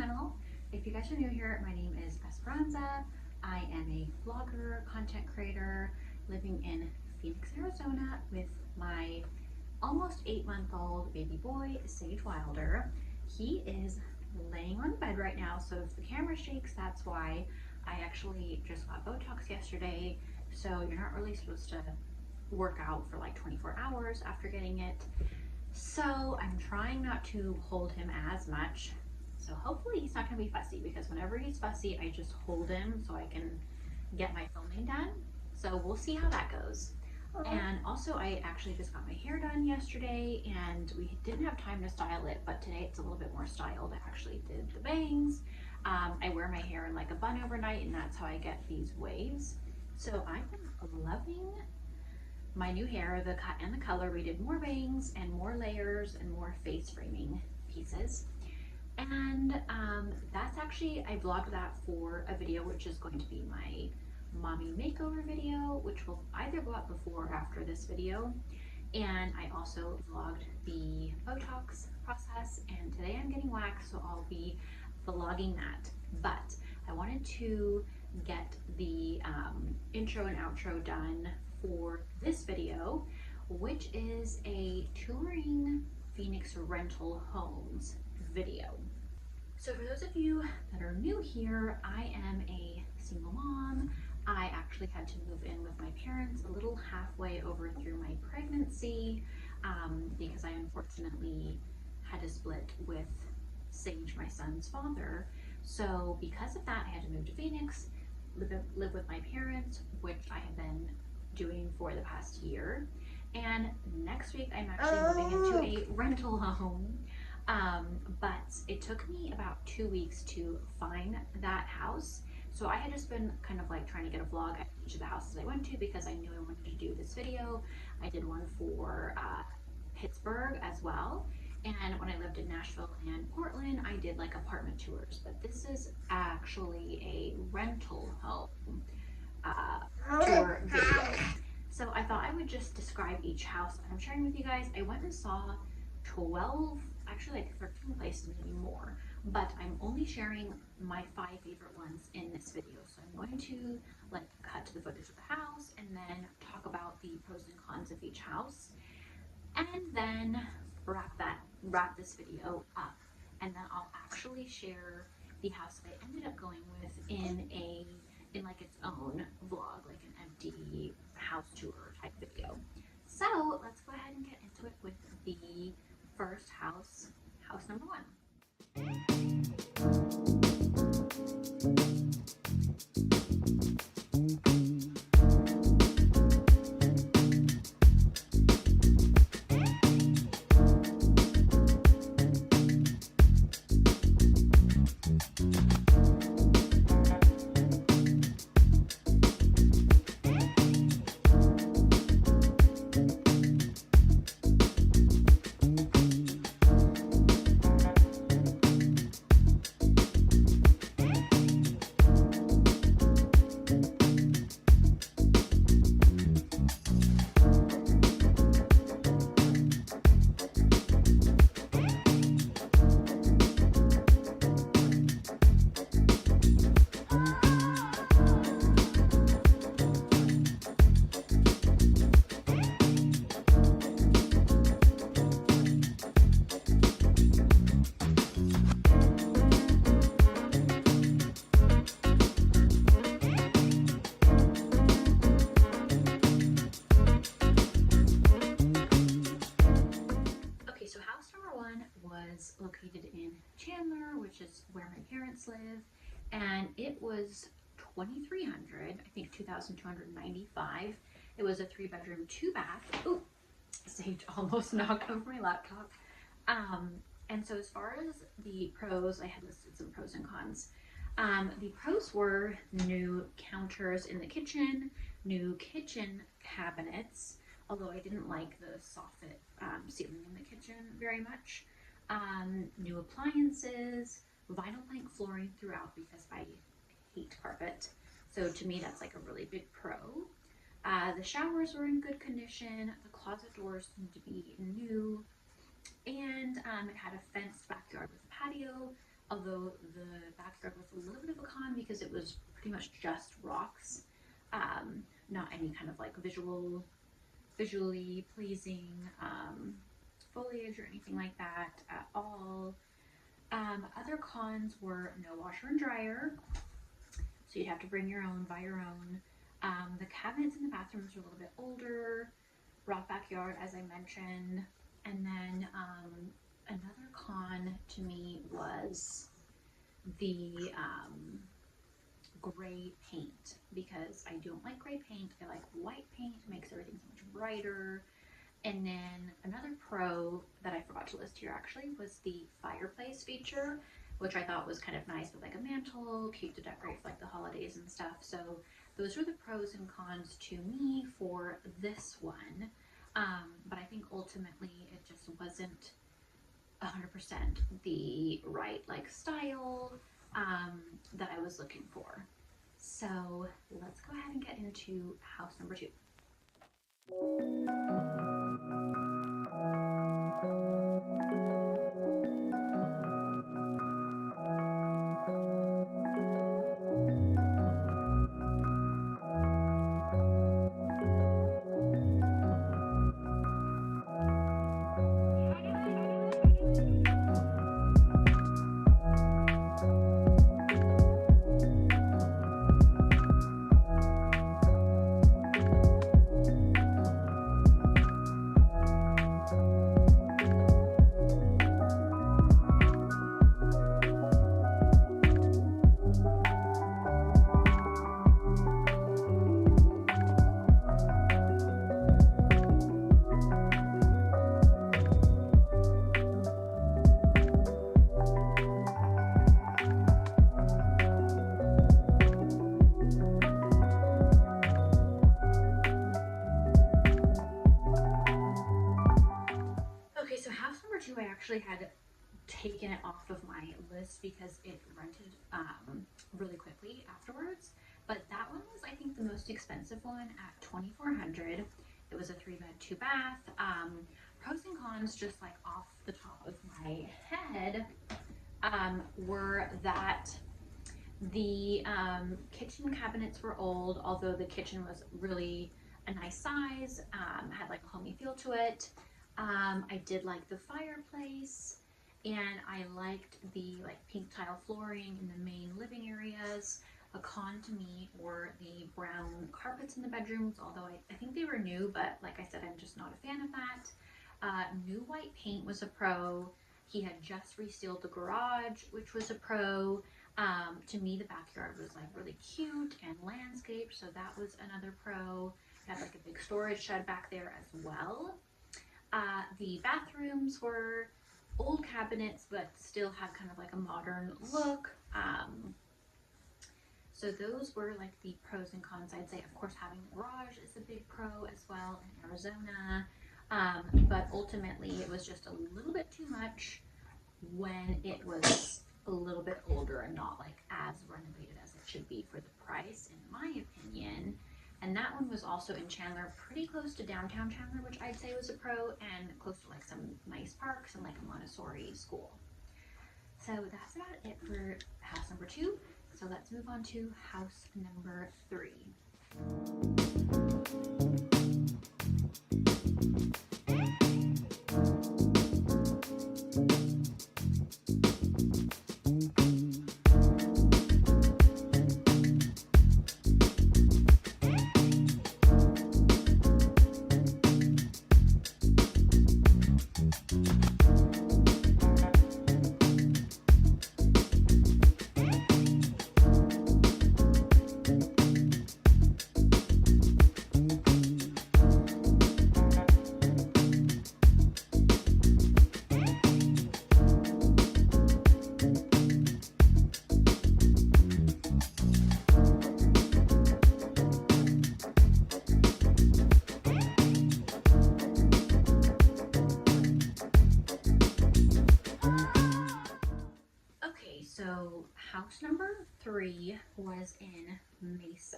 channel. If you guys are new here, my name is Esperanza. I am a vlogger, content creator, living in Phoenix, Arizona with my almost 8-month-old baby boy, Sage Wilder. He is laying on bed right now, so if the camera shakes, that's why. I actually just got Botox yesterday, so you're not really supposed to work out for like 24 hours after getting it. So I'm trying not to hold him as much. So hopefully he's not gonna be fussy, because whenever he's fussy, I just hold him so I can get my filming done. So we'll see how that goes. And also I actually just got my hair done yesterday and we didn't have time to style it, but today it's a little bit more styled. I actually did the bangs. I wear my hair in like a bun overnight, and that's how I get these waves. So I've been loving my new hair, the cut and the color. We did more bangs and more layers and more face framing pieces. And that's actually, I vlogged that for a video, which is going to be my mommy makeover video, which will either go up before or after this video. And I also vlogged the Botox process, and today I'm getting wax, so I'll be vlogging that. But I wanted to get the intro and outro done for this video, which is a touring Phoenix rental homes video. So for those of you that are new here, I am a single mom. I actually had to move in with my parents a little halfway over through my pregnancy because I unfortunately had to split with Sage, my son's father. So because of that, I had to move to Phoenix, live with my parents, which I have been doing for the past year. And next week I'm actually moving into a rental home. But it took me about 2 weeks to find that house. So I had just been kind of like trying to get a vlog at each of the houses I went to, because I knew I wanted to do this video. I did one for Pittsburgh as well. And when I lived in Nashville and Portland, I did like apartment tours. But this is actually a rental home tour video. So I thought I would just describe each house that I'm sharing with you guys. I went and saw 12, actually like 13 places, maybe more, but I'm only sharing my 5 favorite ones in this video. So I'm going to like cut to the footage of the house and then talk about the pros and cons of each house, and then wrap this video up. And then I'll actually share the house that I ended up going with in like its own vlog, like an empty house tour type video. So let's go ahead and get into it with the first house, house number 1. Was located in Chandler, which is where my parents live, and it was $2,300, I think $2,295. It was a 3-bedroom, 2-bath. Ooh, Sage almost knocked over my laptop. And so as far as the pros, I had listed some pros and cons. The pros were new counters in the kitchen, new kitchen cabinets, although I didn't like the soffit ceiling in the kitchen very much. New appliances, vinyl plank flooring throughout, because I hate carpet. So to me, that's like a really big pro. The showers were in good condition. The closet doors seemed to be new. And it had a fenced backyard with a patio, although the backyard was a little bit of a con because it was pretty much just rocks, not any kind of like visually pleasing foliage or anything like that at all. Other cons were no washer and dryer, so you'd have to bring your own, buy your own. The cabinets in the bathrooms were a little bit older, rock backyard, as I mentioned. And then another con to me was the gray paint, because I don't like gray paint. I like white paint, it makes everything so much brighter. And then another pro that I forgot to list here actually was the fireplace feature, which I thought was kind of nice with like a mantle, cute to decorate for like the holidays and stuff. So those were the pros and cons to me for this one. But I think ultimately it just wasn't 100% the right like style that I was looking for. So let's go ahead and get into house number 2. Okay, so house number 2, I actually had taken it off of my list because it rented really quickly afterwards. But that one was, I think, the most expensive one at $2,400. It was a 3-bed, 2-bath. Pros and cons, just like off the top of my head, were that the kitchen cabinets were old, although the kitchen was really a nice size, had like a homey feel to it. I did like the fireplace, and I liked the like pink tile flooring in the main living areas. A con to me were the brown carpets in the bedrooms, although I think they were new, but like I said, I'm just not a fan of that. New white paint was a pro. He had just resealed the garage, which was a pro. To me, the backyard was like really cute and landscaped, so that was another pro. Had like a big storage shed back there as well. The bathrooms were old cabinets, but still had kind of like a modern look. So those were like the pros and cons. I'd say, of course, having a garage is a big pro as well in Arizona. But ultimately, it was just a little bit too much when it was a little bit older and not like as renovated as it should be for the price, in my opinion. And that one was also in Chandler, pretty close to downtown Chandler, which I'd say was a pro, and close to like some nice parks and like a Montessori school. So that's about it for house number 2. So let's move on to house number 3. So house number 3 was in Mesa.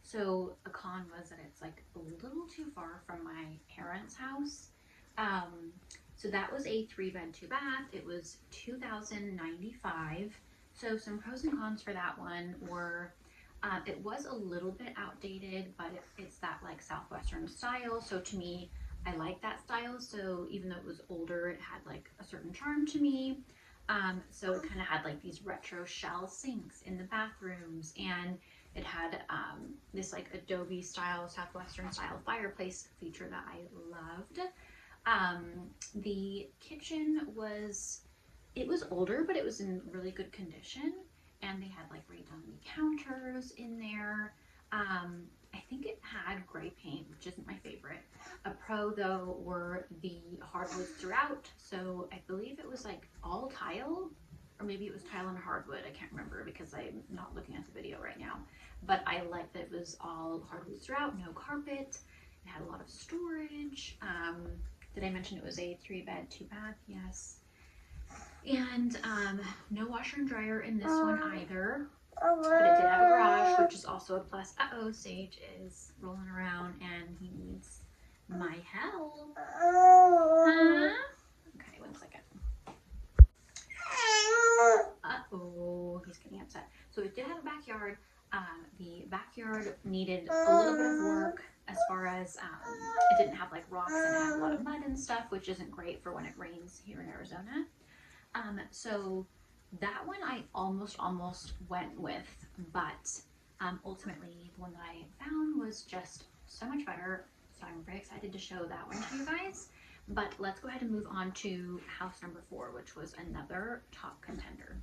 So a con was that it's like a little too far from my parents' house. So that was a 3-bed, 2-bath. It was $2,095. So some pros and cons for that one were it was a little bit outdated, but it's that like Southwestern style. So to me, I like that style. So even though it was older, it had like a certain charm to me. So it kind of had like these retro shell sinks in the bathrooms, and it had this like Adobe style, Southwestern style fireplace feature that I loved. The kitchen was, it was older, but it was in really good condition, and they had like redone the counters in there. I think it had gray paint, which isn't my favorite. A pro though were the hardwoods throughout. So I believe it was like all tile, or maybe it was tile and hardwood. I can't remember because I'm not looking at the video right now. But I liked that it was all hardwoods throughout, no carpet. It had a lot of storage. Did I mention it was a 3-bed, 2-bath? Yes. And no washer and dryer in this one either. But it did have a garage, which is also a plus. Uh-oh, Sage is rolling around and he needs my help. Huh? Okay, 1 second. Uh-oh, he's getting upset. So it did have a backyard. The backyard needed a little bit of work as far as it didn't have like rocks and it had a lot of mud and stuff, which isn't great for when it rains here in Arizona. So that one I almost went with, but ultimately the one that I found was just so much better. So I'm very excited to show that one to you guys. But let's go ahead and move on to house number 4, which was another top contender.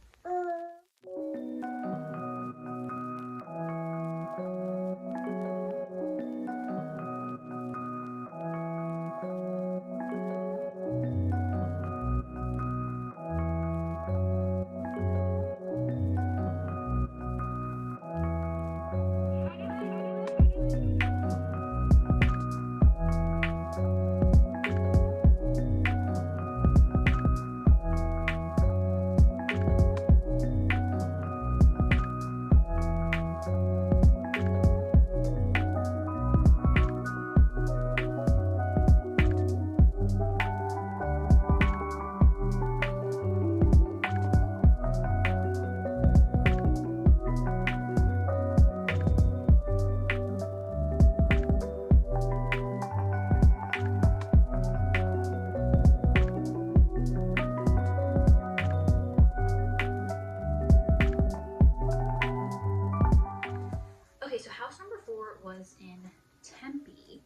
Okay, so house number 4 was in Tempe,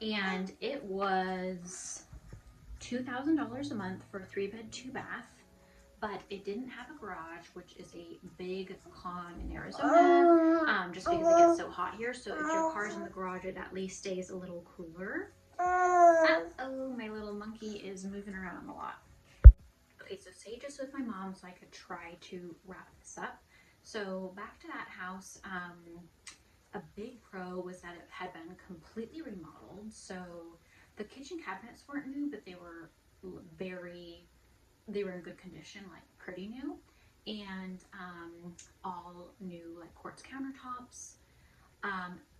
and it was $2,000 a month for a 3-bed, 2-bath, but it didn't have a garage, which is a big con in Arizona, just because it gets so hot here. So if your car's in the garage, it at least stays a little cooler. Uh-oh, my little monkey is moving around a lot. Okay, so Sage is with my mom, so I could try to wrap this up. So back to that house, a big pro was that it had been completely remodeled. So the kitchen cabinets weren't new, but they were in good condition, like pretty new. And all new like quartz countertops,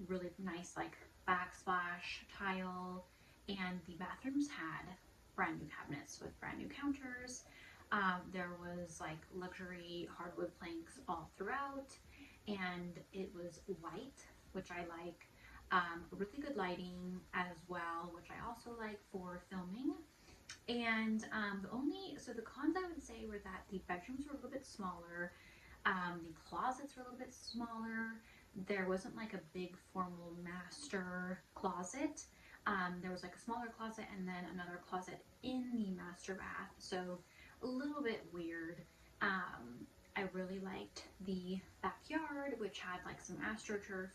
really nice like backsplash tile, and the bathrooms had brand new cabinets with brand new counters. There was like luxury hardwood planks all throughout, and it was white, which I like. Really good lighting as well, which I also like for filming. And the cons I would say were that the bedrooms were a little bit smaller, the closets were a little bit smaller. There wasn't like a big formal master closet. There was like a smaller closet and then another closet in the master bath, so a little bit weird. I really liked the backyard, which had like some astroturf,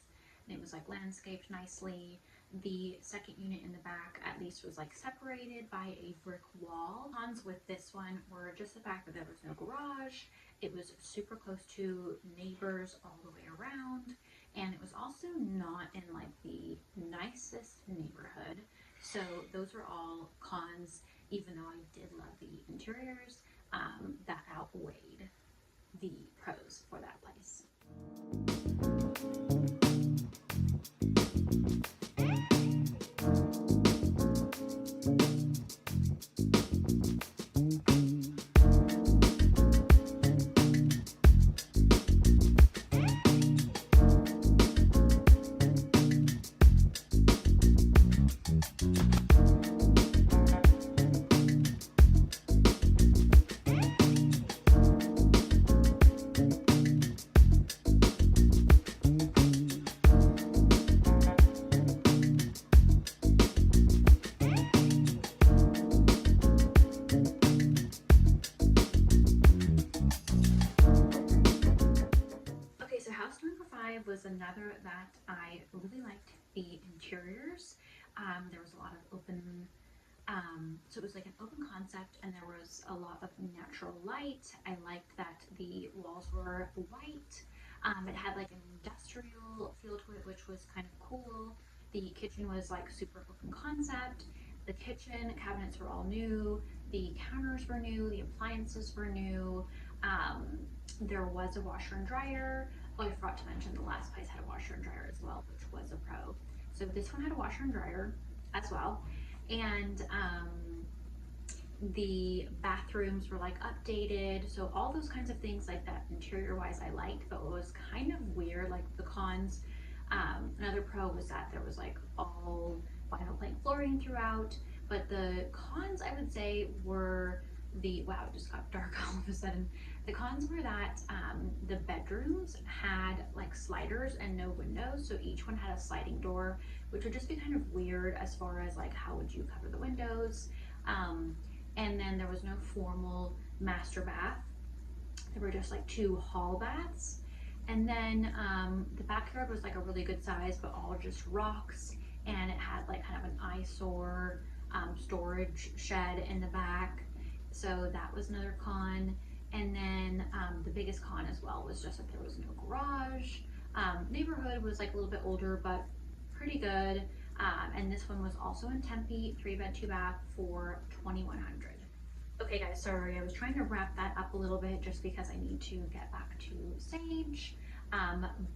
and it was like landscaped nicely. The second unit in the back at least was like separated by a brick wall. Cons with this one were just the fact that there was no garage. It was super close to neighbors all the way around, and it was also not in like the nicest neighborhood. So those were all cons, even though I did love the interiors. That outweighed the pros for that place. 5 was another that I really liked the interiors. There was a lot of open, so it was like an open concept and there was a lot of natural light. I liked that the walls were white. It had like an industrial feel to it, which was kind of cool. The kitchen was like super open concept. The kitchen cabinets were all new. The counters were new. The appliances were new. Um, there was a washer and dryer. Oh, I forgot to mention the last place had a washer and dryer as well, which was a pro. So this one had a washer and dryer as well. And the bathrooms were like updated. So all those kinds of things like that interior wise I liked, but what was kind of weird, like the cons, another pro was that there was like all vinyl plank flooring throughout. But the cons I would say were wow, it just got dark all of a sudden. The cons were that the bedrooms had like sliders and no windows, so each one had a sliding door, which would just be kind of weird as far as like how would you cover the windows. And then there was no formal master bath. There were just like 2 hall baths. And then the backyard was like a really good size, but all just rocks. And it had like kind of an eyesore storage shed in the back. So that was another con. And then the biggest con as well was just that there was no garage. Neighborhood was like a little bit older, but pretty good. And this one was also in Tempe, 3-bed, 2-bath for $2,100. Okay guys, sorry, I was trying to wrap that up a little bit just because I need to get back to Sage.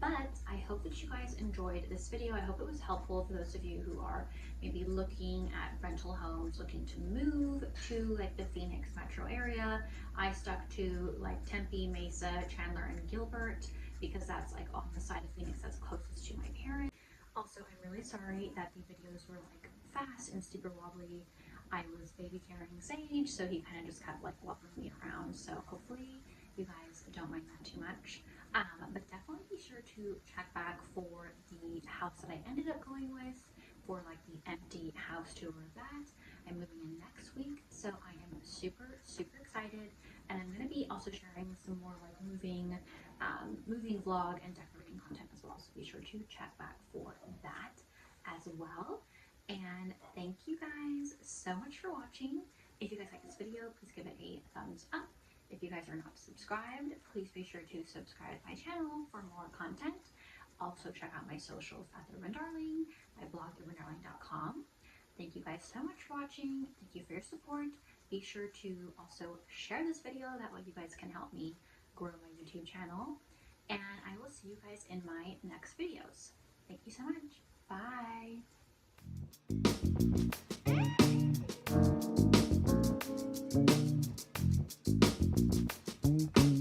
But I hope that you guys enjoyed this video. I hope it was helpful for those of you who are maybe looking at rental homes, looking to move to like the Phoenix metro area. I stuck to like Tempe, Mesa, Chandler, and Gilbert because that's like on the side of Phoenix that's closest to my parents. Also, I'm really sorry that the videos were like fast and super wobbly. I was baby carrying Sage, so he kind of just kept like wobbling me around. So hopefully you guys don't mind that too much. But definitely be sure to check back for the house that I ended up going with, for like the empty house tour of that. I'm moving in next week, so I am super, super excited. And I'm going to be also sharing some more like moving vlog and decorating content as well. So be sure to check back for that as well. And thank you guys so much for watching. If you guys like this video, please give it a thumbs up. If you guys are not subscribed, please be sure to subscribe to my channel for more content. Also check out my socials at The Urban Darling, my blog, theurbandarling.com. Thank you guys so much for watching. Thank you for your support. Be sure to also share this video. That way you guys can help me grow my YouTube channel. And I will see you guys in my next videos. Thank you so much. Bye.